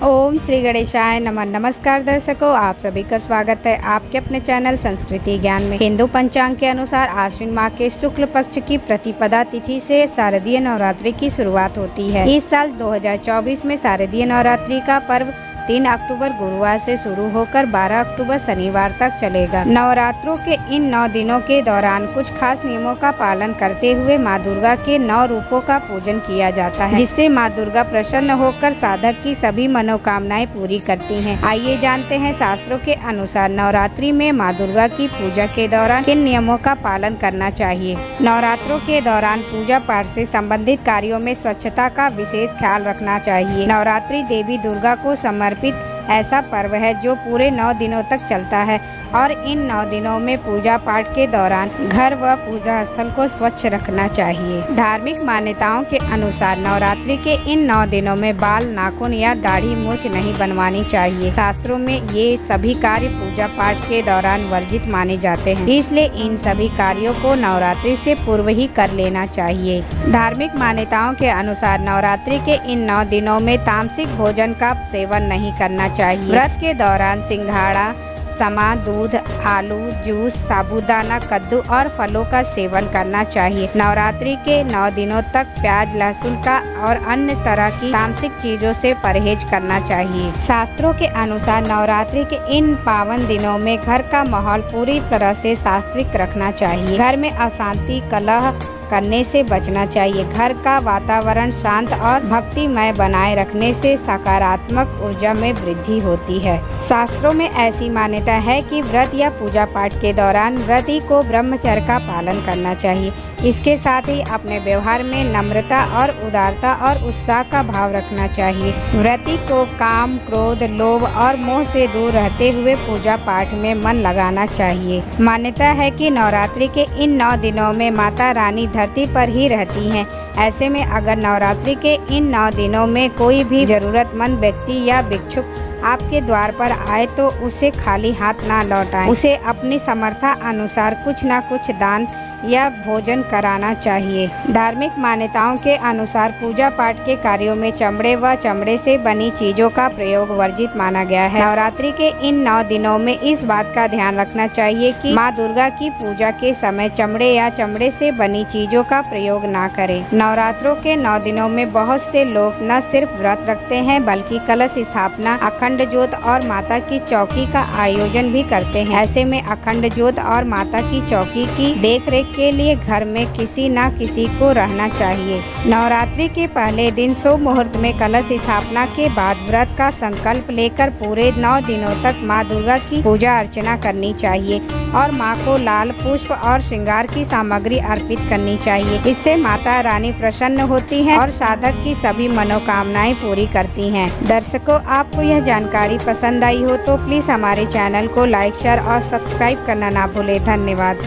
ओम श्री गणेशाय नमः। नमस्कार दर्शकों, आप सभी का स्वागत है आपके अपने चैनल संस्कृति ज्ञान में। हिंदू पंचांग के अनुसार आश्विन माह के शुक्ल पक्ष की प्रतिपदा तिथि से शारदीय नवरात्रि की शुरुआत होती है। इस साल 2024 में शारदीय नवरात्रि का पर्व 3 अक्टूबर गुरुवार से शुरू होकर 12 अक्टूबर शनिवार तक चलेगा। नवरात्रों के इन 9 दिनों के दौरान कुछ खास नियमों का पालन करते हुए माँ दुर्गा के 9 रूपों का पूजन किया जाता है, जिससे माँ दुर्गा प्रसन्न होकर साधक की सभी मनोकामनाएं पूरी करती हैं। आइए जानते हैं शास्त्रों के अनुसार नवरात्रि में माँ दुर्गा की पूजा के दौरान किन नियमों का पालन करना चाहिए। नवरात्रों के दौरान पूजा पाठ से संबंधित कार्यों में स्वच्छता का विशेष ख्याल रखना चाहिए। नवरात्रि देवी दुर्गा को समर्पित ऐसा पर्व है जो पूरे 9 दिनों तक चलता है और इन 9 दिनों में पूजा पाठ के दौरान घर व पूजा स्थल को स्वच्छ रखना चाहिए। धार्मिक मान्यताओं के अनुसार नवरात्रि के इन 9 दिनों में बाल, नाखून या दाढ़ी मूंछ नहीं बनवानी चाहिए। शास्त्रों में ये सभी कार्य पूजा पाठ के दौरान वर्जित माने जाते हैं, इसलिए इन सभी कार्यों को नवरात्रि से पूर्व ही कर लेना चाहिए। धार्मिक मान्यताओं के अनुसार नवरात्रि के इन 9 दिनों में तामसिक भोजन का सेवन नहीं करना चाहिए। व्रत के दौरान सिंघाड़ा, समा, दूध, आलू, जूस, साबूदाना, कद्दू और फलों का सेवन करना चाहिए। नवरात्रि के 9 दिनों तक प्याज, लहसुन का और अन्य तरह की तामसिक चीजों से परहेज करना चाहिए। शास्त्रों के अनुसार नवरात्रि के इन पावन दिनों में घर का माहौल पूरी तरह से सात्विक रखना चाहिए। घर में अशांति, कलह करने से बचना चाहिए। घर का वातावरण शांत और भक्तिमय बनाए रखने से सकारात्मक ऊर्जा में वृद्धि होती है। शास्त्रों में ऐसी मान्यता है कि व्रत या पूजा पाठ के दौरान व्रती को ब्रह्मचर्य का पालन करना चाहिए। इसके साथ ही अपने व्यवहार में नम्रता और उदारता और उत्साह का भाव रखना चाहिए। व्रती को काम, क्रोध, लोभ और मोह से दूर रहते हुए पूजा पाठ में मन लगाना चाहिए। मान्यता है कि नवरात्रि के इन 9 दिनों में माता रानी धरती पर ही रहती हैं। ऐसे में अगर नवरात्रि के इन 9 दिनों में कोई भी जरूरतमंद व्यक्ति या भिक्षुक आपके द्वार पर आए तो उसे खाली हाथ ना लौटाएं। उसे अपनी समर्था अनुसार कुछ न कुछ दान या भोजन कराना चाहिए। धार्मिक मान्यताओं के अनुसार पूजा पाठ के कार्यों में चमड़े व चमड़े से बनी चीजों का प्रयोग वर्जित माना गया है। नवरात्रि के इन 9 दिनों में इस बात का ध्यान रखना चाहिए कि माँ दुर्गा की पूजा के समय चमड़े या चमड़े से बनी चीजों का प्रयोग ना करें। नवरात्रों के 9 दिनों में बहुत से लोग न सिर्फ व्रत रखते हैं बल्कि कलश स्थापना, अखंड ज्योत और माता की चौकी का आयोजन भी करते हैं। ऐसे में अखंड ज्योत और माता की चौकी की देखरेख के लिए घर में किसी न किसी को रहना चाहिए। नवरात्रि के पहले दिन शुभ मुहूर्त में कलश स्थापना के बाद व्रत का संकल्प लेकर पूरे 9 दिनों तक माँ दुर्गा की पूजा अर्चना करनी चाहिए और माँ को लाल पुष्प और श्रृंगार की सामग्री अर्पित करनी चाहिए। इससे माता रानी प्रसन्न होती हैं और साधक की सभी मनोकामनाएं पूरी करती हैं। दर्शकों, आपको यह जानकारी पसंद आई हो तो प्लीज हमारे चैनल को लाइक, शेयर और सब्सक्राइब करना ना भूलें। धन्यवाद।